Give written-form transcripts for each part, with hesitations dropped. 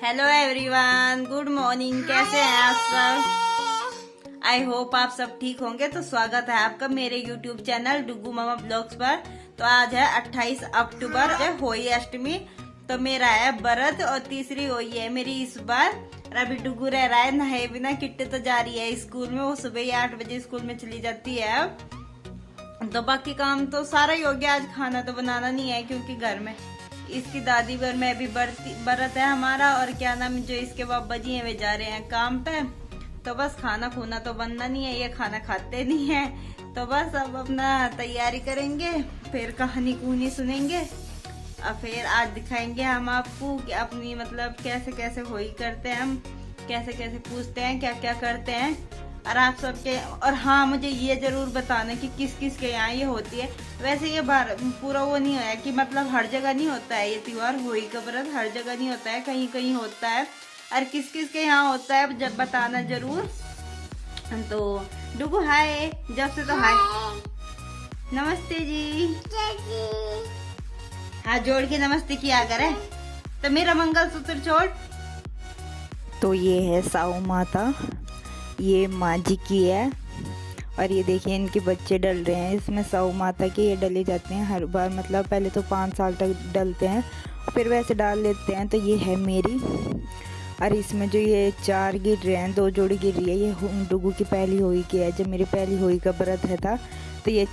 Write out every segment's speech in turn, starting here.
Hello everyone, good morning. कैसे हैं आप सब? आई होप आप सब ठीक होंगे। तो स्वागत है आपका मेरे यूट्यूब चैनल डुगू मामा ब्लॉग्स पर। तो आज है 28 अक्टूबर, होली अष्टमी। तो मेरा है व्रत और तीसरी होली है मेरी इस बार। और अभी डुगू रह रहा है नहाए बिना। किट्टू तो जा रही है स्कूल में, वो सुबह ही 8 बजे स्कूल में चली जाती है। अब तो बाकी काम तो सारा ही हो गया। आज खाना तो बनाना नहीं है क्योंकि घर में इसकी दादी और मैं भी व्रत है हमारा। और क्या नाम, जो इसके बाबा जी हैं वे जा रहे हैं काम पे। तो बस खाना खूना तो बनना नहीं है, ये खाना खाते नहीं है। तो बस अब अपना तैयारी करेंगे, फिर कहानी कूनी सुनेंगे और फिर आज दिखाएंगे हम आपको कि अपनी मतलब कैसे कैसे होली करते हैं हम, कैसे कैसे पूछते हैं, क्या क्या करते हैं। और आप सबके, और हाँ मुझे ये जरूर बताना कि किस किस के यहाँ ये होती है। वैसे ये पूरा वो नहीं है कि मतलब हर जगह नहीं होता है ये त्योहार, होली का व्रत हर जगह नहीं होता है, कहीं कहीं होता है। और किस किस के यहाँ होता है जब बताना जरूर। तो डुगू हाय, जब से तो हाय। नमस्ते जी, हाथ जोड़ के नमस्ते किया करे। तो मेरा मंगलसूत्र छोड़। तो ये है साऊ माता, ये माँ जी की है। और ये देखिए इनके बच्चे डल रहे हैं इसमें। साऊ माता के ये डले जाते हैं हर बार, मतलब पहले तो 5 साल तक डलते हैं, फिर वैसे डाल लेते हैं। तो ये है मेरी। और इसमें जो ये 4 गिर रहे हैं, 2 जोड़ी गिर रही है, ये डुगू की पहली होली की है। जब मेरी पहली होली का व्रत है था तो ये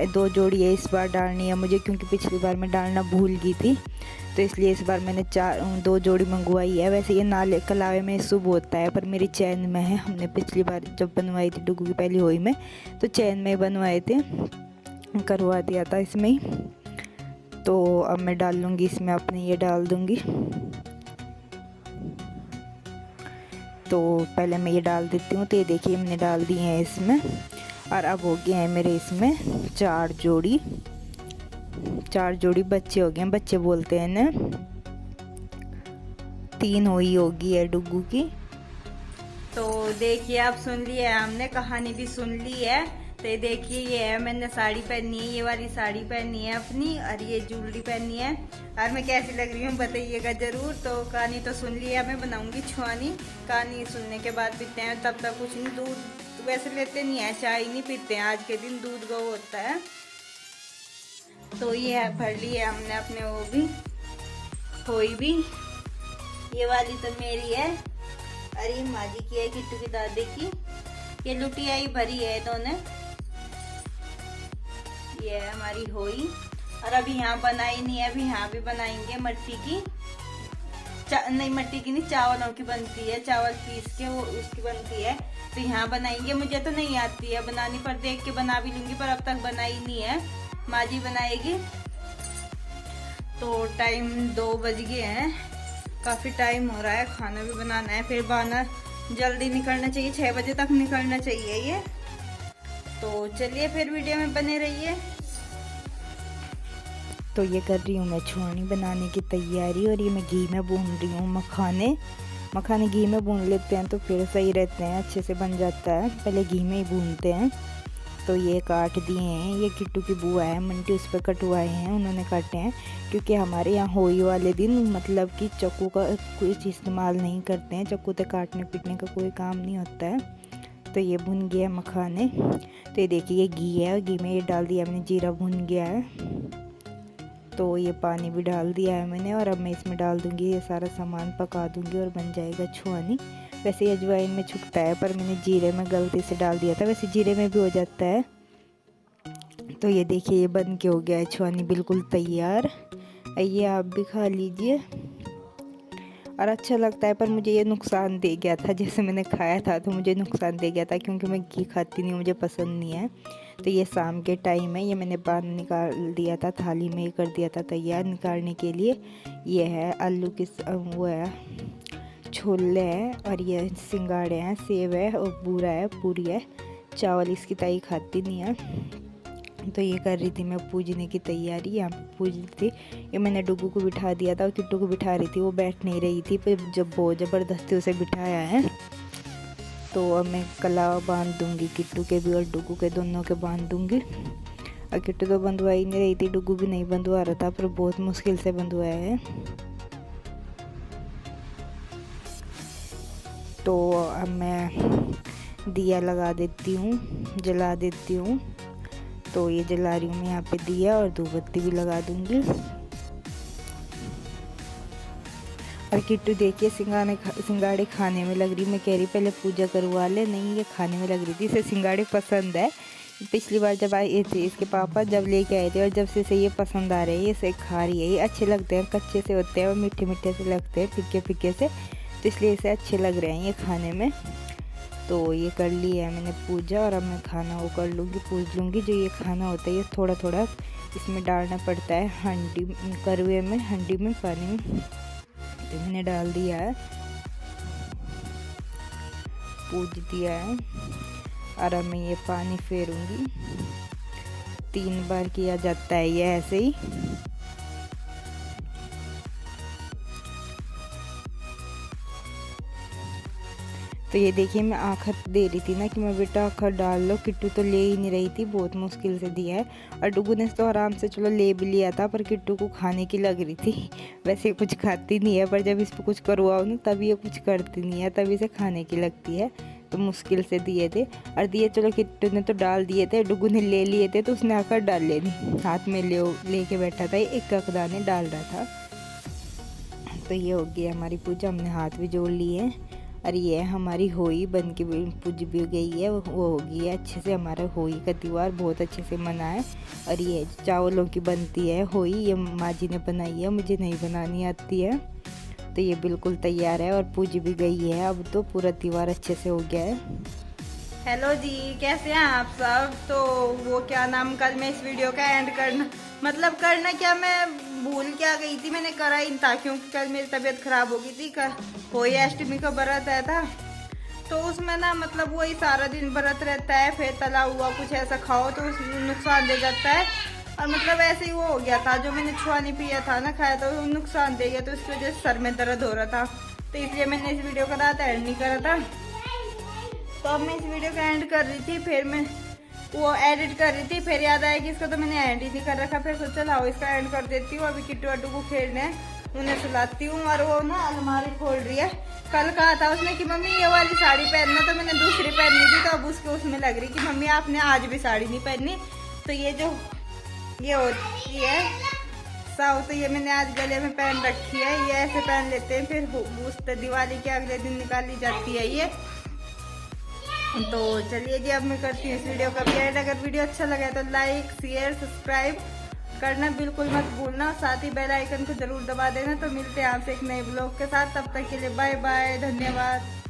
2 जोड़ी है इस बार डालनी है मुझे, क्योंकि पिछली बार मैं डालना भूल गई थी। तो इसलिए इस बार मैंने 2 जोड़ी मंगवाई है। वैसे ये नाले कलावे में शुभ होता है, पर मेरी चैन में है। हमने पिछली बार जब बनवाई थी डुगू की पहली होली में तो चैन में बनवाए थे, करवा दिया था इसमें ही। तो अब मैं डाल लूँगी इसमें, अपने ये डाल दूँगी। तो पहले मैं ये डाल देती हूँ। तो ये देखिए मैंने डाल दिए हैं इसमें। और अब हो गए हैं मेरे इसमें 4 जोड़ी बच्चे हो गए हैं, बच्चे बोलते हैं ना। 3 हुई होगी है डुगू की। तो देखिए आप सुन लिया है, हमने कहानी भी सुन ली है। तो ये देखिए ये है, मैंने साड़ी पहनी है, ये वाली साड़ी पहनी है अपनी, और ये ज्वेलरी पहनी है। और मैं कैसी लग रही हूँ बताइएगा जरूर। तो कहानी तो सुन ली है, मैं बनाऊंगी छुआनी। कहानी सुनने के बाद पीते हैं, तब तक कुछ नहीं। दूध वैसे लेते नहीं है, चाय नहीं पीते हैं आज के दिन, दूध गो होता है। तो ये है, भर ली है हमने अपने वो भी खोई भी। ये वाली तो मेरी है, अरे माँ जी की है, किट्टू की दादी की। ये लुटियाई भरी है दोनों। ये है हमारी होई। और अभी यहाँ बनाई नहीं है, अभी यहाँ भी बनाएंगे मट्टी की। नहीं मट्टी की नहीं, चावलों की बनती है, चावल पीस के वो उसकी बनती है। तो यहाँ बनाएंगे। मुझे तो नहीं आती है बनानी, पर देख के बना भी लूंगी, पर अब तक बनाई नहीं है, माँ जी बनाएगी। तो टाइम 2 बज गए हैं, काफी टाइम हो रहा है, खाना भी बनाना है। फिर बाहर जल्दी निकलना चाहिए, 6 बजे तक निकलना चाहिए ये। तो चलिए फिर वीडियो में बने रहिए। तो ये कर रही हूँ मैं छुआनी बनाने की तैयारी। और ये मैं घी में भून रही हूँ मखाने घी में भून लेते हैं तो फिर सही रहते हैं, अच्छे से बन जाता है। पहले घी में ही भूनते हैं। तो ये काट दिए हैं, ये किट्टू की बुआ है मंटी, उस पर कटवाए हैं, उन्होंने काटे हैं। क्योंकि हमारे यहाँ होली वाले दिन मतलब कि चाकू का कुछ इस्तेमाल नहीं करते हैं, चाकू से काटने पीटने का कोई काम नहीं होता है। तो ये भुन गया मखाने। तो ये देखिए ये घी है, घी में ये डाल दिया मैंने, जीरा भुन गया है। तो ये पानी भी डाल दिया है मैंने। और अब मैं इसमें डाल दूँगी, ये सारा सामान पका दूँगी और बन जाएगा छुआनी। वैसे ये अजवाइन में छुकता है, पर मैंने जीरे में गलती से डाल दिया था, वैसे जीरे में भी हो जाता है। तो ये देखिए ये बन के हो गया है छुआनी, बिल्कुल तैयार। आइए आप भी खा लीजिए। और अच्छा लगता है, पर मुझे ये नुकसान दे गया था, जैसे मैंने खाया था तो मुझे नुकसान दे गया था, क्योंकि मैं घी खाती नहीं, मुझे पसंद नहीं है। तो ये शाम के टाइम है, ये मैंने बाहर निकाल दिया था, थाली में ही कर दिया था तैयार निकालने के लिए। ये है आलू की वो है, छोले हैं, और ये सिंगाड़े हैं, सेब है, और बूरा है, पूरी है। चावल इसकी ताई खाती नहीं है। तो ये कर रही थी मैं पूजने की तैयारी, यहाँ पे पूज रही थी। ये मैंने डुगू को बिठा दिया था और किट्टू को बिठा रही थी, वो बैठ नहीं रही थी, फिर जब बहुत ज़बरदस्ती उसे बिठाया है। तो अब मैं कलावा बांध दूँगी, किट्टू के भी और डुगू के, दोनों के बांध दूँगी। और किट्टू तो बंधवा ही नहीं रही थी, डुगू भी नहीं बंधवा रहा था, पर बहुत मुश्किल से बंधवाया है। तो अब मैं दिया लगा देती हूँ, जला देती हूँ। तो ये जला रही हूँ मैं यहाँ पे दिया और धूप बत्ती भी लगा दूँगी। और किट्टू देखिए सिंगाड़े खाने में लग रही। मैं कह रही पहले पूजा करवा ले, नहीं ये खाने में लग रही थी। इसे सिंगाड़े पसंद है। पिछली बार जब आए थे इसके पापा जब लेके आए थे और जब से इसे ये पसंद आ रहे हैं, ये इसे खा रही है। ये अच्छे लगते हैं, कच्चे से होते हैं और मीठे मीठे से लगते हैं, फिक्के फिक्के से, तो इसलिए इसे अच्छे लग रहे हैं ये खाने में। तो ये कर ली है मैंने पूजा और अब मैं खाना वो कर लूँगी, पूज लूँगी। जो ये खाना होता है ये थोड़ा थोड़ा इसमें डालना पड़ता है, हंडी करवे में, हंडी में पानी में। तो मैंने डाल दिया है, पूज दिया है और अब मैं ये पानी फेरूंगी। 3 बार किया जाता है ये ऐसे ही। तो ये देखिए मैं आखिर दे रही थी ना कि मैं बेटा आखिर डाल लो, किट्टू तो ले ही नहीं रही थी, बहुत मुश्किल से दिया है। और डुगू ने तो आराम से चलो ले भी लिया था, पर किट्टू को खाने की लग रही थी। वैसे कुछ खाती नहीं है, पर जब इस पर कुछ करवाओ ना तभी ये कुछ करती नहीं है, तभी इसे खाने की लगती है। तो मुश्किल से दिए थे और दिए, चलो किट्टू ने तो डाल दिए थे, डुगू ने ले लिए थे तो उसने आकर डाल लेनी, हाथ में लेके बैठा था, एक एक दाने डाल रहा था। तो ये हो गई हमारी पूजा, हमने हाथ भी जोड़ लिए और ये हमारी होई बन के पूज भी गई है, वो हो गई है अच्छे से। हमारा होई का त्यौहार बहुत अच्छे से मना है। और ये चावलों की बनती है होई, ये माँ जी ने बनाई है, मुझे नहीं बनानी आती है। तो ये बिल्कुल तैयार है और पूज भी गई है। अब तो पूरा त्यौहार अच्छे से हो गया है। हेलो जी, कैसे हैं आप सब। तो वो क्या नाम, कल मैं इस वीडियो का एंड करना क्या, मैं भूल क्या गई थी, मैंने करा ही था क्योंकि कल मेरी तबीयत खराब हो गई थी। होई अष्टमी का व्रत है था, तो उसमें ना मतलब वही सारा दिन व्रत रहता है, फिर तला हुआ कुछ ऐसा खाओ तो नुकसान दे जाता है। और मतलब ऐसे ही वो हो गया था, जो मैंने छुआनी पिया था ना, खाया तो नुकसान दे गया, तो उसकी वजह से सर में दर्द हो रहा था। तो इसलिए मैंने इस वीडियो का रात एंड नहीं करा था। तो अब मैं इस वीडियो का एंड कर रही थी, फिर मैं वो एडिट कर रही थी, फिर याद आया कि इसको तो मैंने एंड ही नहीं कर रखा। फिर सोचा लाओ इसका एंड कर देती हूँ। अभी किट्टू अट्टू को खेलने उन्हें सुलाती हूँ। और वो ना अलमारी खोल रही है। कल कहा था उसने कि मम्मी ये वाली साड़ी पहनना, तो मैंने दूसरी पहननी थी, तो अब उसमें लग रही कि मम्मी आपने आज भी साड़ी नहीं पहनी। तो ये होती है साउ, तो ये मैंने आज गले में पहन रखी है। ये ऐसे पहन लेते हैं, फिर उस दिवाली के अगले दिन निकाली जाती है ये। तो चलिए जी, अब मैं करती हूँ इस वीडियो का भी एंड। अगर वीडियो अच्छा लगे तो लाइक शेयर सब्सक्राइब करना बिल्कुल मत भूलना, साथ ही बेल आइकन को जरूर दबा देना। तो मिलते हैं आपसे एक नए ब्लॉग के साथ, तब तक के लिए बाय बाय, धन्यवाद।